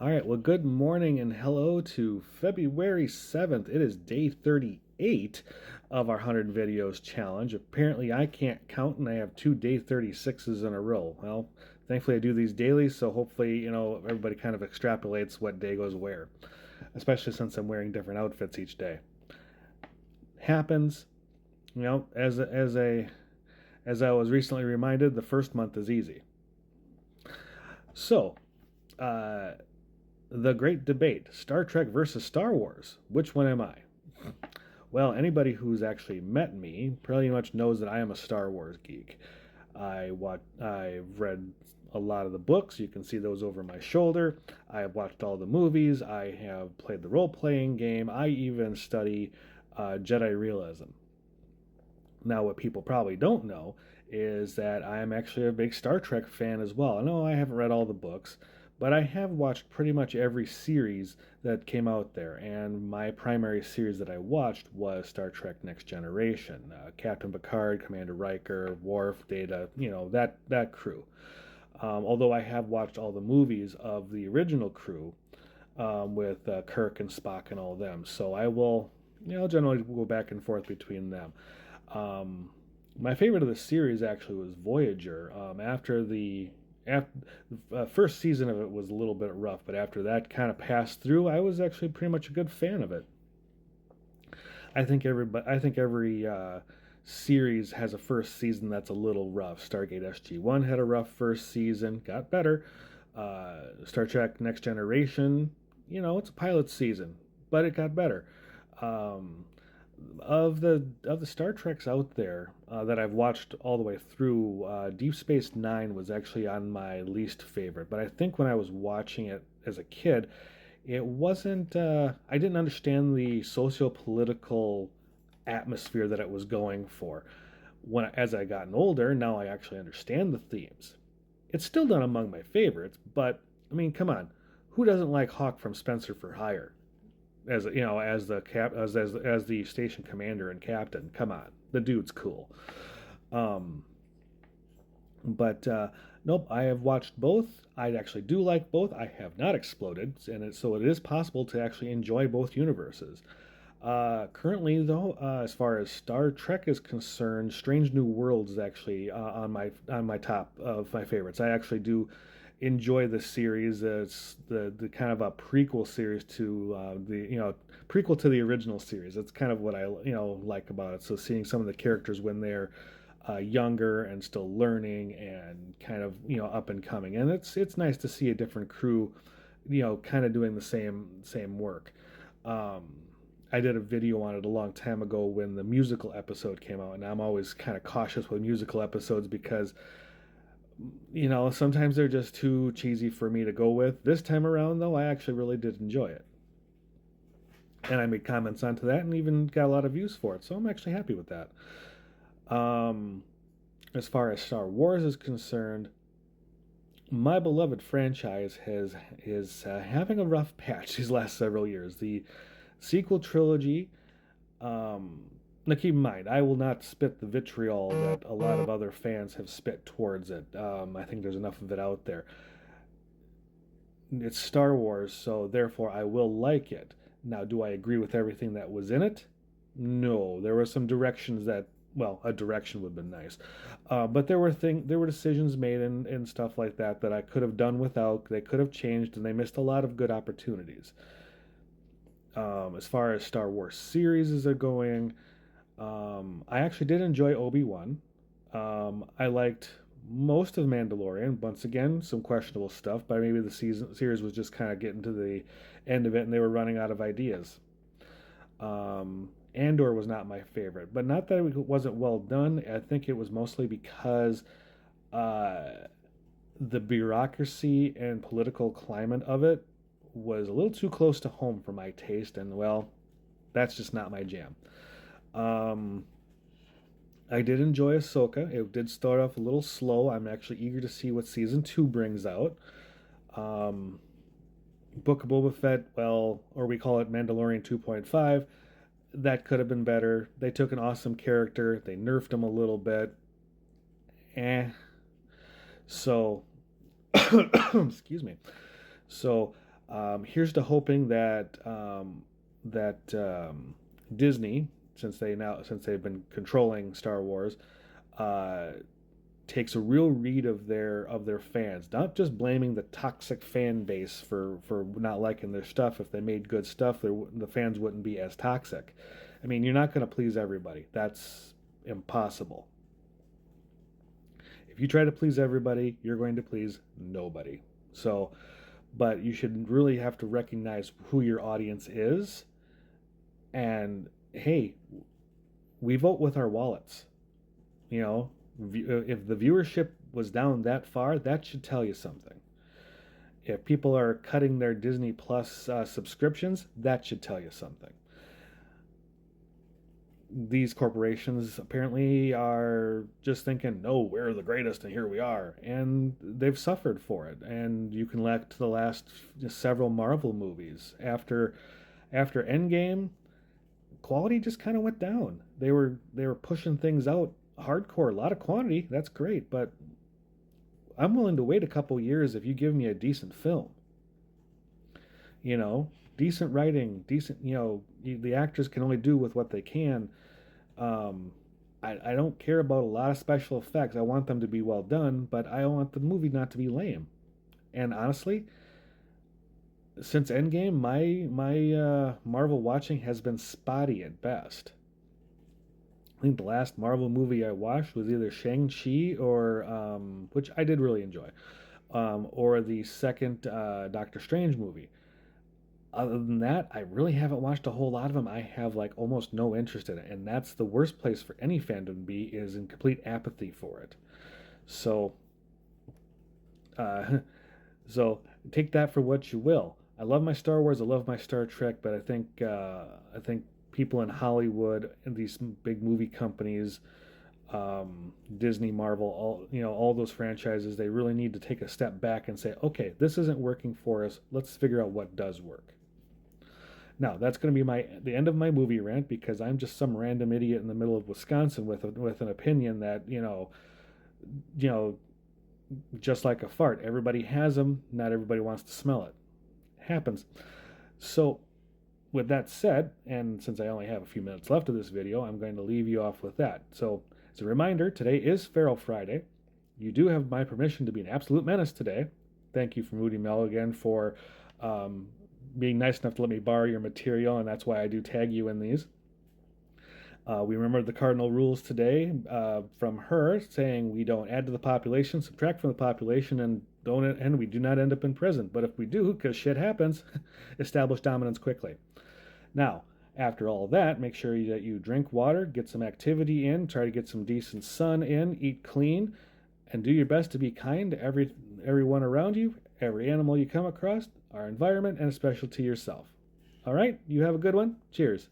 All right, well, good morning and hello to February 7th. It is day 38 of our 100 videos challenge. Apparently, I can't count and I have two day 36s in a row. Well, thankfully, I do these daily, so hopefully, everybody kind of extrapolates what day goes where, especially since I'm wearing different outfits each day. Happens, as I was recently reminded, the first month is easy. So, uh, the great debate, Star Trek versus Star Wars. Which one am I? Well, anybody who's actually met me pretty much knows that I am a Star Wars geek. I've read a lot of the books. You can see those over my shoulder. I have watched all the movies. I have played the role-playing game. I even study Jedi realism. Now, what people probably don't know is that I am actually a big Star Trek fan as well. I know I haven't read all the books, but I have watched pretty much every series that came out there. And my primary series that I watched was Star Trek Next Generation, Captain Picard, Commander Riker, Worf, Data, that crew. Although I have watched all the movies of the original crew with Kirk and Spock and all of them. So I will, generally go back and forth between them. Um, my favorite of the series actually was Voyager. After the first season of it was a little bit rough, but after that kind of passed through, I was actually pretty much a good fan of it. I think every series has a first season that's a little rough. Stargate SG-1 had a rough first season, got better. Star Trek Next Generation, it's a pilot season, but it got better. Um, of the Star Treks out there that I've watched all the way through, Deep Space Nine was actually on my least favorite. But I think when I was watching it as a kid, it wasn't. I didn't understand the socio-political atmosphere that it was going for. As I gotten older, now I actually understand the themes. It's still not among my favorites, but I mean, come on, who doesn't like Hawk from Spencer for Hire? As the station commander and captain. Come on, the dude's cool. Um, but nope, I have watched both. I actually do like both. I have not exploded, so it is possible to actually enjoy both universes. Currently, though, as far as Star Trek is concerned, Strange New Worlds is actually on my top of my favorites. I actually do enjoy the series. It's the kind of a prequel series to the prequel to the original series. That's kind of what I like about it. So seeing some of the characters when they're younger and still learning and kind of up and coming, and it's nice to see a different crew, kind of doing the same work. Um, I did a video on it a long time ago when the musical episode came out, and I'm always kind of cautious with musical episodes because sometimes they're just too cheesy for me to go with. This time around, though, I actually really did enjoy it. And I made comments onto that and even got a lot of views for it. So I'm actually happy with that. Um, as far as Star Wars is concerned, my beloved franchise is having a rough patch these last several years. The sequel trilogy. Now, keep in mind, I will not spit the vitriol that a lot of other fans have spit towards it. I think there's enough of it out there. It's Star Wars, so therefore I will like it. Now, do I agree with everything that was in it? No, there were some directions that, well, a direction would have been nice, but there were decisions made and stuff like that I could have done without. They could have changed, and they missed a lot of good opportunities. As far as Star Wars series are going, I actually did enjoy Obi-Wan. I liked most of Mandalorian. Once again, some questionable stuff, but maybe the series was just kind of getting to the end of it and they were running out of ideas. Andor was not my favorite, but not that it wasn't well done. I think it was mostly because uh, the bureaucracy and political climate of it was a little too close to home for my taste, and well, that's just not my jam. Um, I did enjoy Ahsoka. It did start off a little slow. I'm actually eager to see what season two brings out. Um, Book of Boba Fett, well, or we call it Mandalorian 2.5, that could have been better. They took an awesome character, they nerfed him a little bit. Eh. So, excuse me. So, Here's to hoping that Disney, since they've been controlling Star Wars, uh, takes a real read of their fans, not just blaming the toxic fan base for not liking their stuff. If they made good stuff, the fans wouldn't be as toxic. I mean, you're not going to please everybody. That's impossible. If you try to please everybody, you're going to please nobody. So, but you should really have to recognize who your audience is. And hey, we vote with our wallets. You know, if the viewership was down that far, that should tell you something. If people are cutting their Disney Plus subscriptions, that should tell you something. These corporations apparently are just thinking, no, we're the greatest and here we are. And they've suffered for it. And you can look to the last several Marvel movies. After Endgame, quality just kind of went down. They were pushing things out hardcore, a lot of quantity, that's great, but I'm willing to wait a couple years if you give me a decent film. You know, decent writing, decent, the actors can only do with what they can. Um, I don't care about a lot of special effects. I want them to be well done, but I want the movie not to be lame. And honestly, since Endgame, my Marvel watching has been spotty at best. I think the last Marvel movie I watched was either Shang-Chi or, which I did really enjoy, or the second Doctor Strange movie. Other than that, I really haven't watched a whole lot of them. I have like almost no interest in it, and that's the worst place for any fandom to be, is in complete apathy for it. So, uh, so take that for what you will. I love my Star Wars. I love my Star Trek, but I think people in Hollywood and these big movie companies, Disney, Marvel, all those franchises, they really need to take a step back and say, okay, this isn't working for us. Let's figure out what does work. Now that's going to be the end of my movie rant, because I'm just some random idiot in the middle of Wisconsin with an opinion that you know just like a fart, everybody has them. Not everybody wants to smell it. Happens. So with that said, and since I only have a few minutes left of this video, I'm going to leave you off with that. So, as a reminder, today is Feral Friday. You do have my permission to be an absolute menace today. Thank you for Moody Mel again for um, being nice enough to let me borrow your material, and that's why I do tag you in these. We remembered the cardinal rules today from her, saying we don't add to the population, subtract from the population, and we do not end up in prison. But if we do, because shit happens, establish dominance quickly. Now, after all that, make sure that you drink water, get some activity in, try to get some decent sun in, eat clean, and do your best to be kind to everyone around you, every animal you come across, our environment, and especially to yourself. All right, you have a good one. Cheers.